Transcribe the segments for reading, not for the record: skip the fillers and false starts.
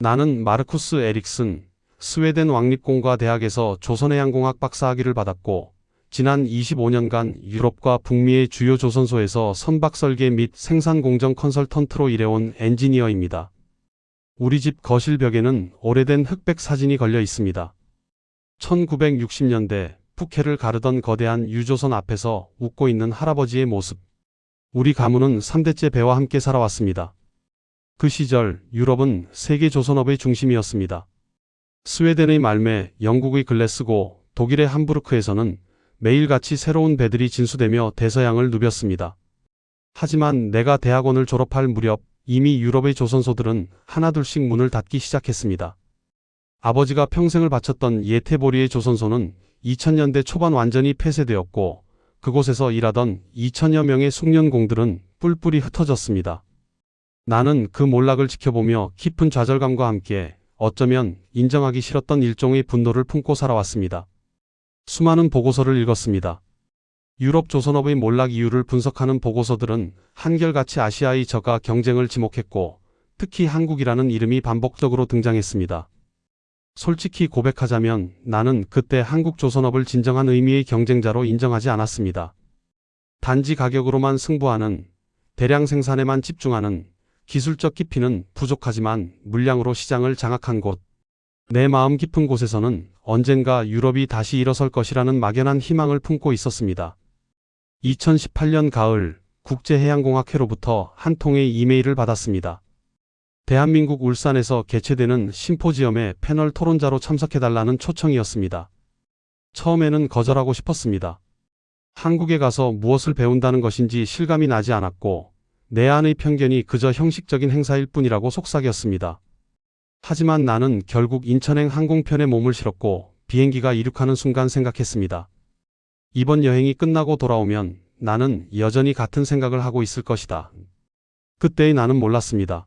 나는 마르쿠스 에릭슨, 스웨덴 왕립공과 대학에서 조선해양공학 박사학위를 받았고, 지난 25년간 유럽과 북미의 주요 조선소에서 선박 설계 및 생산 공정 컨설턴트로 일해온 엔지니어입니다. 우리 집 거실 벽에는 오래된 흑백 사진이 걸려 있습니다. 1960년대 푸켓을 가르던 거대한 유조선 앞에서 웃고 있는 할아버지의 모습. 우리 가문은 3대째 배와 함께 살아왔습니다. 그 시절 유럽은 세계 조선업의 중심이었습니다. 스웨덴의 말메, 영국의 글래스고, 독일의 함부르크에서는 매일같이 새로운 배들이 진수되며 대서양을 누볐습니다. 하지만 내가 대학원을 졸업할 무렵 이미 유럽의 조선소들은 하나둘씩 문을 닫기 시작했습니다. 아버지가 평생을 바쳤던 예태보리의 조선소는 2000년대 초반 완전히 폐쇄되었고, 그곳에서 일하던 2000여 명의 숙련공들은 뿔뿔이 흩어졌습니다. 나는 그 몰락을 지켜보며 깊은 좌절감과 함께 어쩌면 인정하기 싫었던 일종의 분노를 품고 살아왔습니다. 수많은 보고서를 읽었습니다. 유럽 조선업의 몰락 이유를 분석하는 보고서들은 한결같이 아시아의 저가 경쟁을 지목했고, 특히 한국이라는 이름이 반복적으로 등장했습니다. 솔직히 고백하자면 나는 그때 한국 조선업을 진정한 의미의 경쟁자로 인정하지 않았습니다. 단지 가격으로만 승부하는, 대량 생산에만 집중하는, 기술적 깊이는 부족하지만 물량으로 시장을 장악한 곳. 내 마음 깊은 곳에서는 언젠가 유럽이 다시 일어설 것이라는 막연한 희망을 품고 있었습니다. 2018년 가을 국제해양공학회로부터 한 통의 이메일을 받았습니다. 대한민국 울산에서 개최되는 심포지엄에 패널 토론자로 참석해달라는 초청이었습니다. 처음에는 거절하고 싶었습니다. 한국에 가서 무엇을 배운다는 것인지 실감이 나지 않았고, 내 안의 편견이 그저 형식적인 행사일 뿐이라고 속삭였습니다. 하지만 나는 결국 인천행 항공편에 몸을 실었고 비행기가 이륙하는 순간 생각했습니다. 이번 여행이 끝나고 돌아오면 나는 여전히 같은 생각을 하고 있을 것이다. 그때의 나는 몰랐습니다.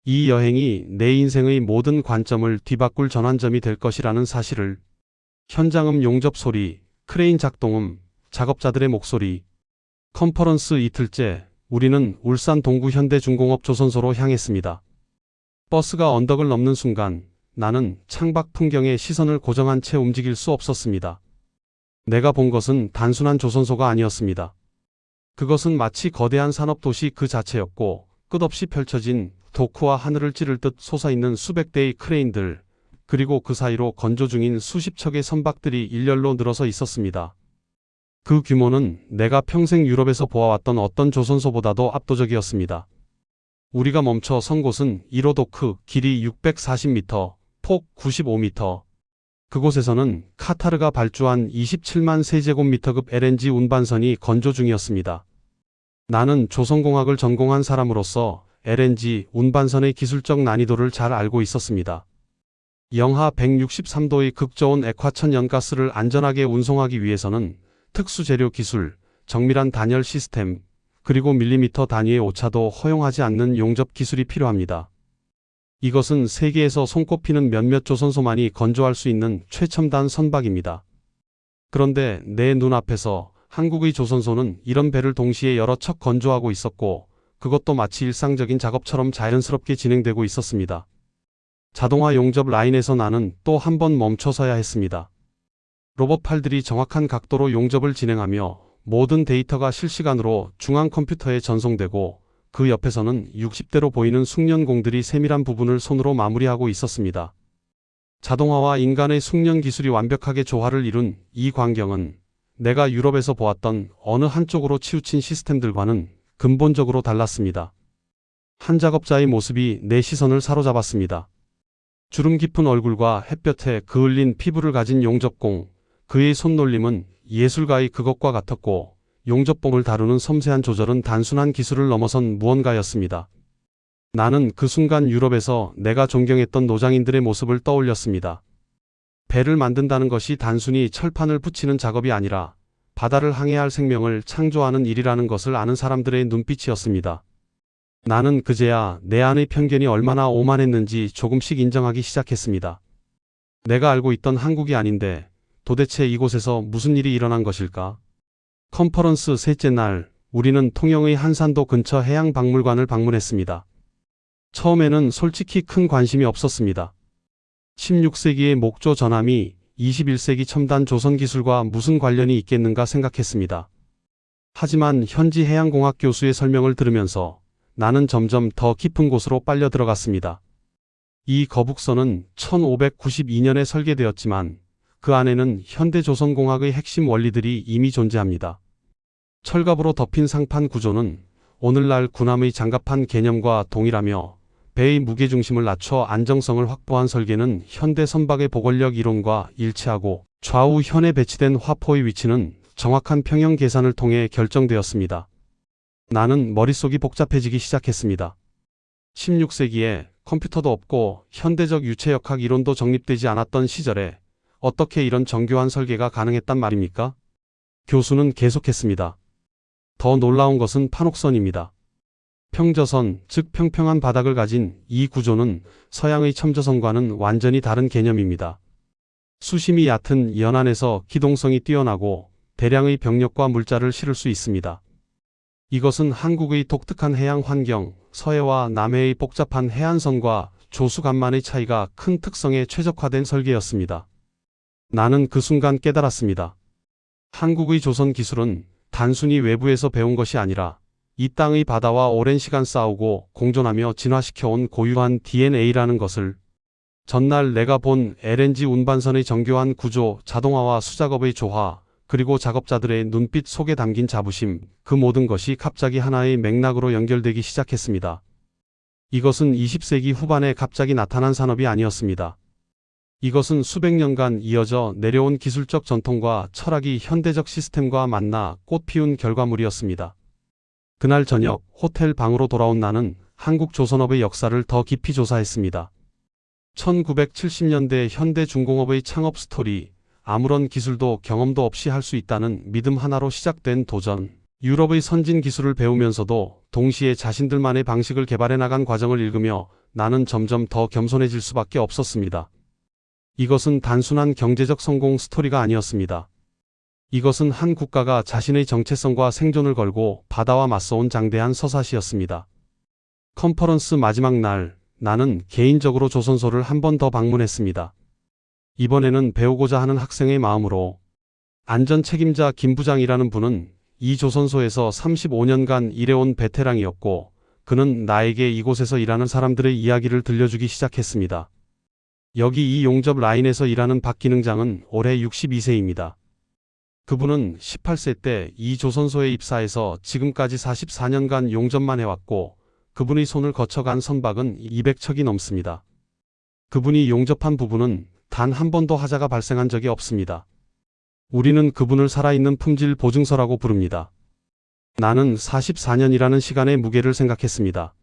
이 여행이 내 인생의 모든 관점을 뒤바꿀 전환점이 될 것이라는 사실을. 현장음 용접 소리, 크레인 작동음, 작업자들의 목소리. 컨퍼런스 이틀째 우리는 울산 동구 현대중공업 조선소로 향했습니다. 버스가 언덕을 넘는 순간 나는 창밖 풍경에 시선을 고정한 채 움직일 수 없었습니다. 내가 본 것은 단순한 조선소가 아니었습니다. 그것은 마치 거대한 산업도시 그 자체였고, 끝없이 펼쳐진 도크와 하늘을 찌를 듯 솟아있는 수백 대의 크레인들, 그리고 그 사이로 건조 중인 수십 척의 선박들이 일렬로 늘어서 있었습니다. 그 규모는 내가 평생 유럽에서 보아왔던 어떤 조선소보다도 압도적이었습니다. 우리가 멈춰 선 곳은 1호 도크, 길이 640m, 폭 95m. 그곳에서는 카타르가 발주한 27만 세제곱미터급 LNG 운반선이 건조 중이었습니다. 나는 조선공학을 전공한 사람으로서 LNG 운반선의 기술적 난이도를 잘 알고 있었습니다. 영하 163도의 극저온 액화천연가스를 안전하게 운송하기 위해서는 특수 재료 기술, 정밀한 단열 시스템, 그리고 밀리미터 단위의 오차도 허용하지 않는 용접 기술이 필요합니다. 이것은 세계에서 손꼽히는 몇몇 조선소만이 건조할 수 있는 최첨단 선박입니다. 그런데 내 눈앞에서 한국의 조선소는 이런 배를 동시에 여러 척 건조하고 있었고, 그것도 마치 일상적인 작업처럼 자연스럽게 진행되고 있었습니다. 자동화 용접 라인에서 나는 또 한 번 멈춰서야 했습니다. 로봇 팔들이 정확한 각도로 용접을 진행하며 모든 데이터가 실시간으로 중앙 컴퓨터에 전송되고, 그 옆에서는 60대로 보이는 숙련공들이 세밀한 부분을 손으로 마무리하고 있었습니다. 자동화와 인간의 숙련 기술이 완벽하게 조화를 이룬 이 광경은 내가 유럽에서 보았던 어느 한쪽으로 치우친 시스템들과는 근본적으로 달랐습니다. 한 작업자의 모습이 내 시선을 사로잡았습니다. 주름 깊은 얼굴과 햇볕에 그을린 피부를 가진 용접공, 그의 손놀림은 예술가의 그것과 같았고, 용접봉을 다루는 섬세한 조절은 단순한 기술을 넘어선 무언가였습니다. 나는 그 순간 유럽에서 내가 존경했던 노장인들의 모습을 떠올렸습니다. 배를 만든다는 것이 단순히 철판을 붙이는 작업이 아니라 바다를 항해할 생명을 창조하는 일이라는 것을 아는 사람들의 눈빛이었습니다. 나는 그제야 내 안의 편견이 얼마나 오만했는지 조금씩 인정하기 시작했습니다. 내가 알고 있던 한국이 아닌데 도대체 이곳에서 무슨 일이 일어난 것일까? 컨퍼런스 셋째 날, 우리는 통영의 한산도 근처 해양박물관을 방문했습니다. 처음에는 솔직히 큰 관심이 없었습니다. 16세기의 목조 전함이 21세기 첨단 조선 기술과 무슨 관련이 있겠는가 생각했습니다. 하지만 현지 해양공학 교수의 설명을 들으면서 나는 점점 더 깊은 곳으로 빨려 들어갔습니다. 이 거북선은 1592년에 설계되었지만 그 안에는 현대조선공학의 핵심 원리들이 이미 존재합니다. 철갑으로 덮인 상판 구조는 오늘날 군함의 장갑판 개념과 동일하며 배의 무게중심을 낮춰 안정성을 확보한 설계는 현대 선박의 보골력 이론과 일치하고 좌우 현에 배치된 화포의 위치는 정확한 평형 계산을 통해 결정되었습니다. 나는 머릿속이 복잡해지기 시작했습니다. 16세기에 컴퓨터도 없고 현대적 유체역학 이론도 정립되지 않았던 시절에 어떻게 이런 정교한 설계가 가능했단 말입니까? 교수는 계속했습니다. 더 놀라운 것은 판옥선입니다. 평저선, 즉 평평한 바닥을 가진 이 구조는 서양의 첨저선과는 완전히 다른 개념입니다. 수심이 얕은 연안에서 기동성이 뛰어나고 대량의 병력과 물자를 실을 수 있습니다. 이것은 한국의 독특한 해양 환경, 서해와 남해의 복잡한 해안선과 조수간만의 차이가 큰 특성에 최적화된 설계였습니다. 나는 그 순간 깨달았습니다. 한국의 조선 기술은 단순히 외부에서 배운 것이 아니라 이 땅의 바다와 오랜 시간 싸우고 공존하며 진화시켜온 고유한 DNA라는 것을. 전날 내가 본 LNG 운반선의 정교한 구조, 자동화와 수작업의 조화, 그리고 작업자들의 눈빛 속에 담긴 자부심, 그 모든 것이 갑자기 하나의 맥락으로 연결되기 시작했습니다. 이것은 20세기 후반에 갑자기 나타난 산업이 아니었습니다. 이것은 수백 년간 이어져 내려온 기술적 전통과 철학이 현대적 시스템과 만나 꽃피운 결과물이었습니다. 그날 저녁 호텔 방으로 돌아온 나는 한국 조선업의 역사를 더 깊이 조사했습니다. 1970년대 현대 중공업의 창업 스토리, 아무런 기술도 경험도 없이 할 수 있다는 믿음 하나로 시작된 도전, 유럽의 선진 기술을 배우면서도 동시에 자신들만의 방식을 개발해 나간 과정을 읽으며 나는 점점 더 겸손해질 수밖에 없었습니다. 이것은 단순한 경제적 성공 스토리가 아니었습니다. 이것은 한 국가가 자신의 정체성과 생존을 걸고 바다와 맞서온 장대한 서사시였습니다. 컨퍼런스 마지막 날, 나는 개인적으로 조선소를 한 번 더 방문했습니다. 이번에는 배우고자 하는 학생의 마음으로. 안전 책임자 김 부장이라는 분은 이 조선소에서 35년간 일해온 베테랑이었고 그는 나에게 이곳에서 일하는 사람들의 이야기를 들려주기 시작했습니다. 여기 이 용접 라인에서 일하는 박 기능장은 올해 62세입니다. 그분은 18세 때 이 조선소에 입사해서 지금까지 44년간 용접만 해왔고 그분의 손을 거쳐간 선박은 200척이 넘습니다. 그분이 용접한 부분은 단 한 번도 하자가 발생한 적이 없습니다. 우리는 그분을 살아있는 품질 보증서라고 부릅니다. 나는 44년이라는 시간의 무게를 생각했습니다.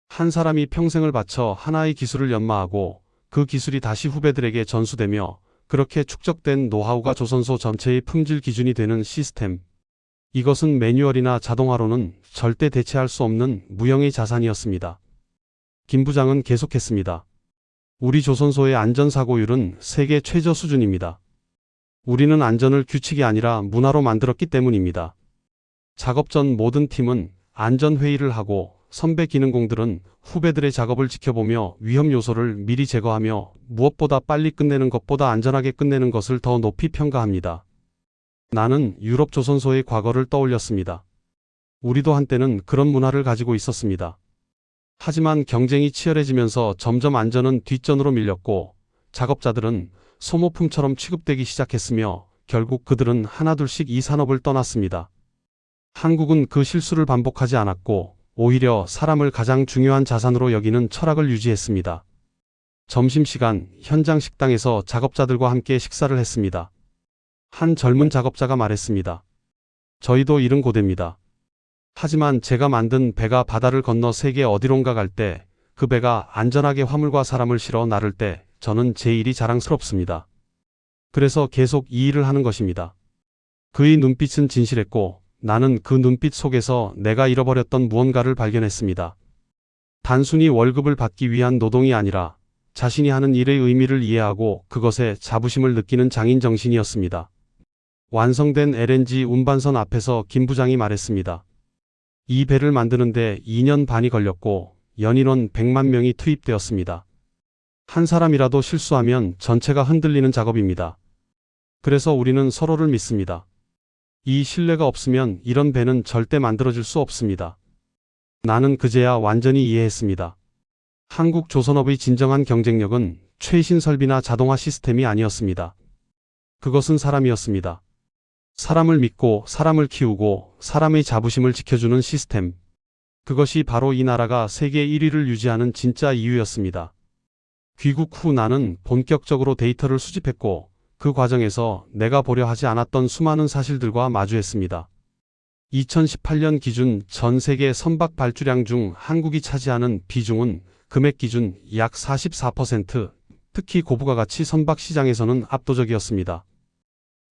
한 사람이 평생을 바쳐 하나의 기술을 연마하고 그 기술이 다시 후배들에게 전수되며 그렇게 축적된 노하우가 조선소 전체의 품질 기준이 되는 시스템. 이것은 매뉴얼이나 자동화로는 절대 대체할 수 없는 무형의 자산이었습니다. 김 부장은 계속했습니다. 우리 조선소의 안전사고율은 세계 최저 수준입니다. 우리는 안전을 규칙이 아니라 문화로 만들었기 때문입니다. 작업 전 모든 팀은 안전회의를 하고 선배 기능공들은 후배들의 작업을 지켜보며 위험 요소를 미리 제거하며 무엇보다 빨리 끝내는 것보다 안전하게 끝내는 것을 더 높이 평가합니다. 나는 유럽 조선소의 과거를 떠올렸습니다. 우리도 한때는 그런 문화를 가지고 있었습니다. 하지만 경쟁이 치열해지면서 점점 안전은 뒷전으로 밀렸고 작업자들은 소모품처럼 취급되기 시작했으며 결국 그들은 하나둘씩 이 산업을 떠났습니다. 한국은 그 실수를 반복하지 않았고 오히려 사람을 가장 중요한 자산으로 여기는 철학을 유지했습니다. 점심시간 현장 식당에서 작업자들과 함께 식사를 했습니다. 한 젊은 작업자가 말했습니다. 저희도 일은 고됩니다. 하지만 제가 만든 배가 바다를 건너 세계 어디론가 갈 때 그 배가 안전하게 화물과 사람을 실어 나를 때 저는 제 일이 자랑스럽습니다. 그래서 계속 이 일을 하는 것입니다. 그의 눈빛은 진실했고 나는 그 눈빛 속에서 내가 잃어버렸던 무언가를 발견했습니다. 단순히 월급을 받기 위한 노동이 아니라 자신이 하는 일의 의미를 이해하고 그것에 자부심을 느끼는 장인 정신이었습니다. 완성된 LNG 운반선 앞에서 김 부장이 말했습니다. 이 배를 만드는데 2년 반이 걸렸고 연인원 100만 명이 투입되었습니다. 한 사람이라도 실수하면 전체가 흔들리는 작업입니다. 그래서 우리는 서로를 믿습니다. 이 신뢰가 없으면 이런 배는 절대 만들어질 수 없습니다. 나는 그제야 완전히 이해했습니다. 한국 조선업의 진정한 경쟁력은 최신 설비나 자동화 시스템이 아니었습니다. 그것은 사람이었습니다. 사람을 믿고 사람을 키우고 사람의 자부심을 지켜주는 시스템. 그것이 바로 이 나라가 세계 1위를 유지하는 진짜 이유였습니다. 귀국 후 나는 본격적으로 데이터를 수집했고 그 과정에서 내가 보려 하지 않았던 수많은 사실들과 마주했습니다. 2018년 기준 전 세계 선박 발주량 중 한국이 차지하는 비중은 금액 기준 약 44%, 특히 고부가가치 선박 시장에서는 압도적이었습니다.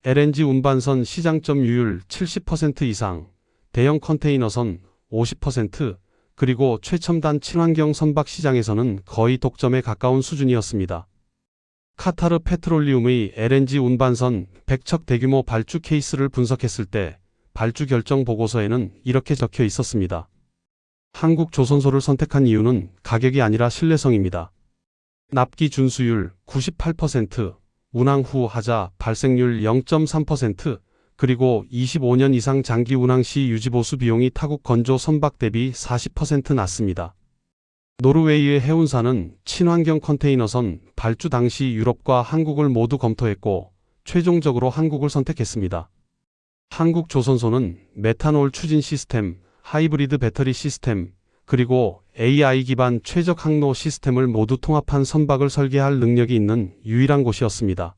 LNG 운반선 시장 점유율 70% 이상, 대형 컨테이너선 50%, 그리고 최첨단 친환경 선박 시장에서는 거의 독점에 가까운 수준이었습니다. 카타르 페트롤리움의 LNG 운반선 100척 대규모 발주 케이스를 분석했을 때 발주 결정 보고서에는 이렇게 적혀 있었습니다. 한국 조선소를 선택한 이유는 가격이 아니라 신뢰성입니다. 납기 준수율 98%, 운항 후 하자 발생률 0.3%, 그리고 25년 이상 장기 운항 시 유지보수 비용이 타국 건조 선박 대비 40% 낮습니다. 노르웨이의 해운사는 친환경 컨테이너선 발주 당시 유럽과 한국을 모두 검토했고 최종적으로 한국을 선택했습니다. 한국 조선소는 메탄올 추진 시스템, 하이브리드 배터리 시스템, 그리고 AI 기반 최적 항로 시스템을 모두 통합한 선박을 설계할 능력이 있는 유일한 곳이었습니다.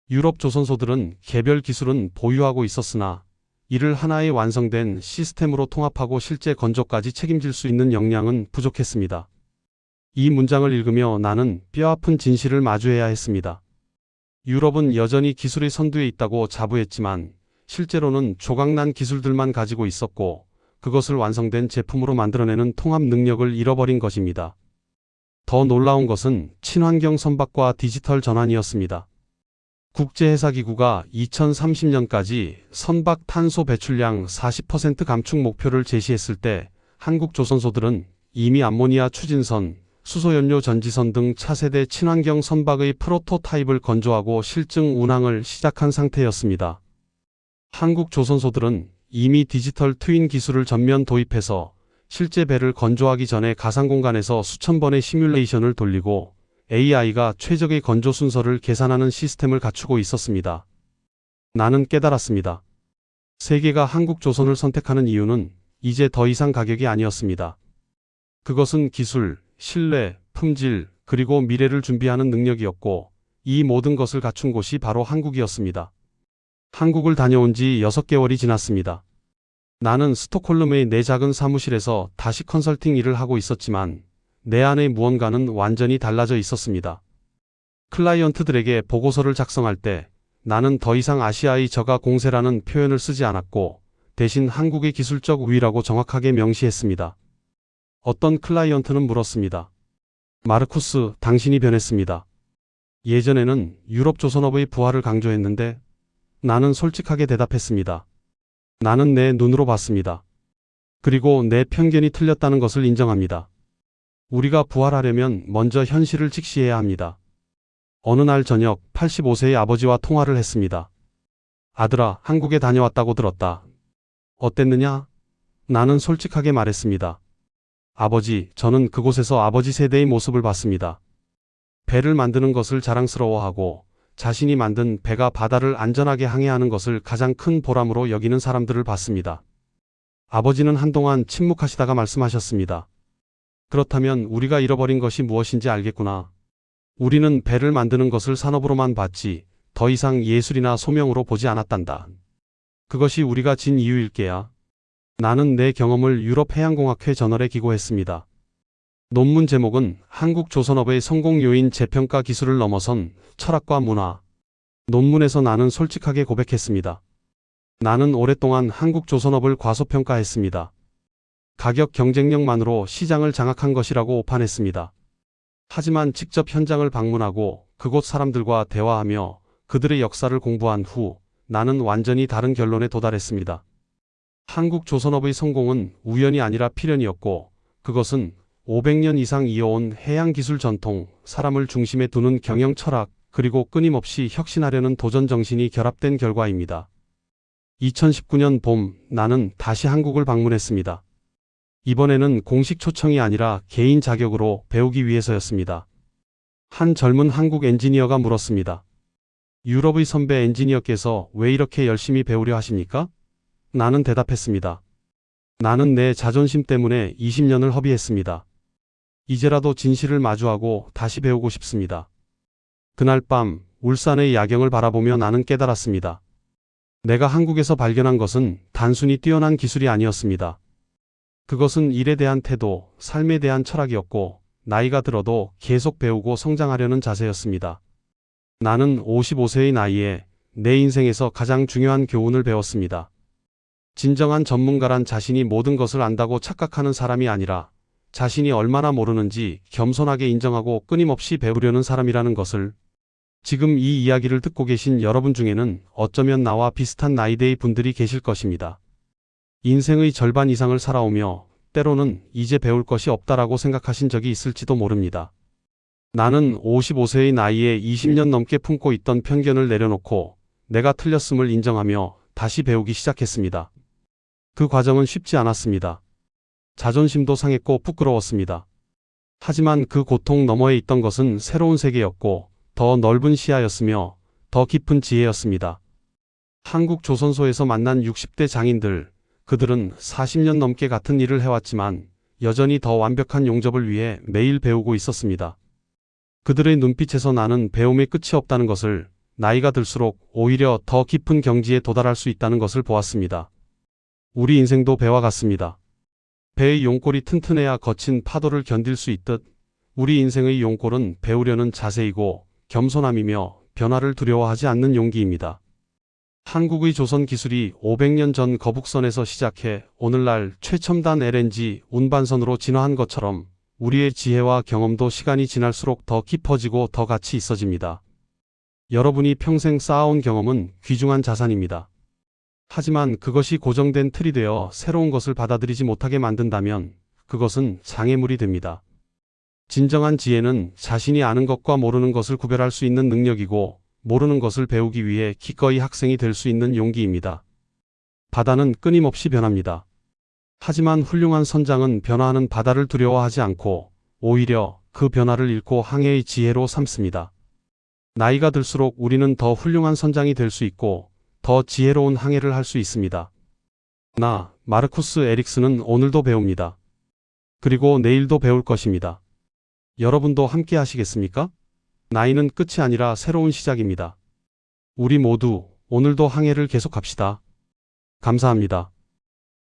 유럽 조선소들은 개별 기술은 보유하고 있었으나 이를 하나의 완성된 시스템으로 통합하고 실제 건조까지 책임질 수 있는 역량은 부족했습니다. 이 문장을 읽으며 나는 뼈아픈 진실을 마주해야 했습니다. 유럽은 여전히 기술의 선두에 있다고 자부했지만 실제로는 조각난 기술들만 가지고 있었고 그것을 완성된 제품으로 만들어내는 통합 능력을 잃어버린 것입니다. 더 놀라운 것은 친환경 선박과 디지털 전환이었습니다. 국제해사기구가 2030년까지 선박 탄소 배출량 40% 감축 목표를 제시했을 때 한국 조선소들은 이미 암모니아 추진선, 수소연료 전지선 등 차세대 친환경 선박의 프로토타입을 건조하고 실증 운항을 시작한 상태였습니다. 한국 조선소들은 이미 디지털 트윈 기술을 전면 도입해서 실제 배를 건조하기 전에 가상공간에서 수천 번의 시뮬레이션을 돌리고 AI가 최적의 건조 순서를 계산하는 시스템을 갖추고 있었습니다. 나는 깨달았습니다. 세계가 한국 조선을 선택하는 이유는 이제 더 이상 가격이 아니었습니다. 그것은 기술, 신뢰, 품질, 그리고 미래를 준비하는 능력이었고 이 모든 것을 갖춘 곳이 바로 한국이었습니다. 한국을 다녀온 지 6개월이 지났습니다. 나는 스톡홀름의 내 작은 사무실에서 다시 컨설팅 일을 하고 있었지만 내 안의 무언가는 완전히 달라져 있었습니다. 클라이언트들에게 보고서를 작성할 때 나는 더 이상 아시아의 저가 공세라는 표현을 쓰지 않았고 대신 한국의 기술적 우위라고 정확하게 명시했습니다. 어떤 클라이언트는 물었습니다. 마르쿠스, 당신이 변했습니다. 예전에는 유럽 조선업의 부활을 강조했는데 나는 솔직하게 대답했습니다. 나는 내 눈으로 봤습니다. 그리고 내 편견이 틀렸다는 것을 인정합니다. 우리가 부활하려면 먼저 현실을 직시해야 합니다. 어느 날 저녁 85세의 아버지와 통화를 했습니다. 아들아, 한국에 다녀왔다고 들었다. 어땠느냐? 나는 솔직하게 말했습니다. 아버지, 저는 그곳에서 아버지 세대의 모습을 봤습니다. 배를 만드는 것을 자랑스러워하고 자신이 만든 배가 바다를 안전하게 항해하는 것을 가장 큰 보람으로 여기는 사람들을 봤습니다. 아버지는 한동안 침묵하시다가 말씀하셨습니다. 그렇다면 우리가 잃어버린 것이 무엇인지 알겠구나. 우리는 배를 만드는 것을 산업으로만 봤지 더 이상 예술이나 소명으로 보지 않았단다. 그것이 우리가 진 이유일 게야. 나는 내 경험을 유럽해양공학회 저널에 기고했습니다. 논문 제목은 한국 조선업의 성공 요인 재평가 기술을 넘어선 철학과 문화. 논문에서 나는 솔직하게 고백했습니다. 나는 오랫동안 한국 조선업을 과소평가했습니다. 가격 경쟁력만으로 시장을 장악한 것이라고 오판했습니다. 하지만 직접 현장을 방문하고 그곳 사람들과 대화하며 그들의 역사를 공부한 후 나는 완전히 다른 결론에 도달했습니다. 한국 조선업의 성공은 우연이 아니라 필연이었고 그것은 500년 이상 이어온 해양 기술 전통, 사람을 중심에 두는 경영 철학, 그리고 끊임없이 혁신하려는 도전 정신이 결합된 결과입니다. 2019년 봄, 나는 다시 한국을 방문했습니다. 이번에는 공식 초청이 아니라 개인 자격으로 배우기 위해서였습니다. 한 젊은 한국 엔지니어가 물었습니다. 유럽의 선배 엔지니어께서 왜 이렇게 열심히 배우려 하십니까? 나는 대답했습니다. 나는 내 자존심 때문에 20년을 허비했습니다. 이제라도 진실을 마주하고 다시 배우고 싶습니다. 그날 밤 울산의 야경을 바라보며 나는 깨달았습니다. 내가 한국에서 발견한 것은 단순히 뛰어난 기술이 아니었습니다. 그것은 일에 대한 태도, 삶에 대한 철학이었고 나이가 들어도 계속 배우고 성장하려는 자세였습니다. 나는 55세의 나이에 내 인생에서 가장 중요한 교훈을 배웠습니다. 진정한 전문가란 자신이 모든 것을 안다고 착각하는 사람이 아니라 자신이 얼마나 모르는지 겸손하게 인정하고 끊임없이 배우려는 사람이라는 것을. 지금 이 이야기를 듣고 계신 여러분 중에는 어쩌면 나와 비슷한 나이대의 분들이 계실 것입니다. 인생의 절반 이상을 살아오며 때로는 이제 배울 것이 없다라고 생각하신 적이 있을지도 모릅니다. 나는 55세의 나이에 20년 넘게 품고 있던 편견을 내려놓고 내가 틀렸음을 인정하며 다시 배우기 시작했습니다. 그 과정은 쉽지 않았습니다. 자존심도 상했고 부끄러웠습니다. 하지만 그 고통 너머에 있던 것은 새로운 세계였고 더 넓은 시야였으며 더 깊은 지혜였습니다. 한국 조선소에서 만난 60대 장인들, 그들은 40년 넘게 같은 일을 해왔지만 여전히 더 완벽한 용접을 위해 매일 배우고 있었습니다. 그들의 눈빛에서 나는 배움의 끝이 없다는 것을, 나이가 들수록 오히려 더 깊은 경지에 도달할 수 있다는 것을 보았습니다. 우리 인생도 배와 같습니다. 배의 용골이 튼튼해야 거친 파도를 견딜 수 있듯 우리 인생의 용골은 배우려는 자세이고 겸손함이며 변화를 두려워하지 않는 용기입니다. 한국의 조선 기술이 500년 전 거북선에서 시작해 오늘날 최첨단 LNG 운반선으로 진화한 것처럼 우리의 지혜와 경험도 시간이 지날수록 더 깊어지고 더 가치 있어집니다. 여러분이 평생 쌓아온 경험은 귀중한 자산입니다. 하지만 그것이 고정된 틀이 되어 새로운 것을 받아들이지 못하게 만든다면 그것은 장애물이 됩니다. 진정한 지혜는 자신이 아는 것과 모르는 것을 구별할 수 있는 능력이고 모르는 것을 배우기 위해 기꺼이 학생이 될 수 있는 용기입니다. 바다는 끊임없이 변합니다. 하지만 훌륭한 선장은 변화하는 바다를 두려워하지 않고 오히려 그 변화를 읽고 항해의 지혜로 삼습니다. 나이가 들수록 우리는 더 훌륭한 선장이 될 수 있고 더 지혜로운 항해를 할 수 있습니다. 나, 마르쿠스 에릭슨은 오늘도 배웁니다. 그리고 내일도 배울 것입니다. 여러분도 함께 하시겠습니까? 나이는 끝이 아니라 새로운 시작입니다. 우리 모두 오늘도 항해를 계속합시다. 감사합니다.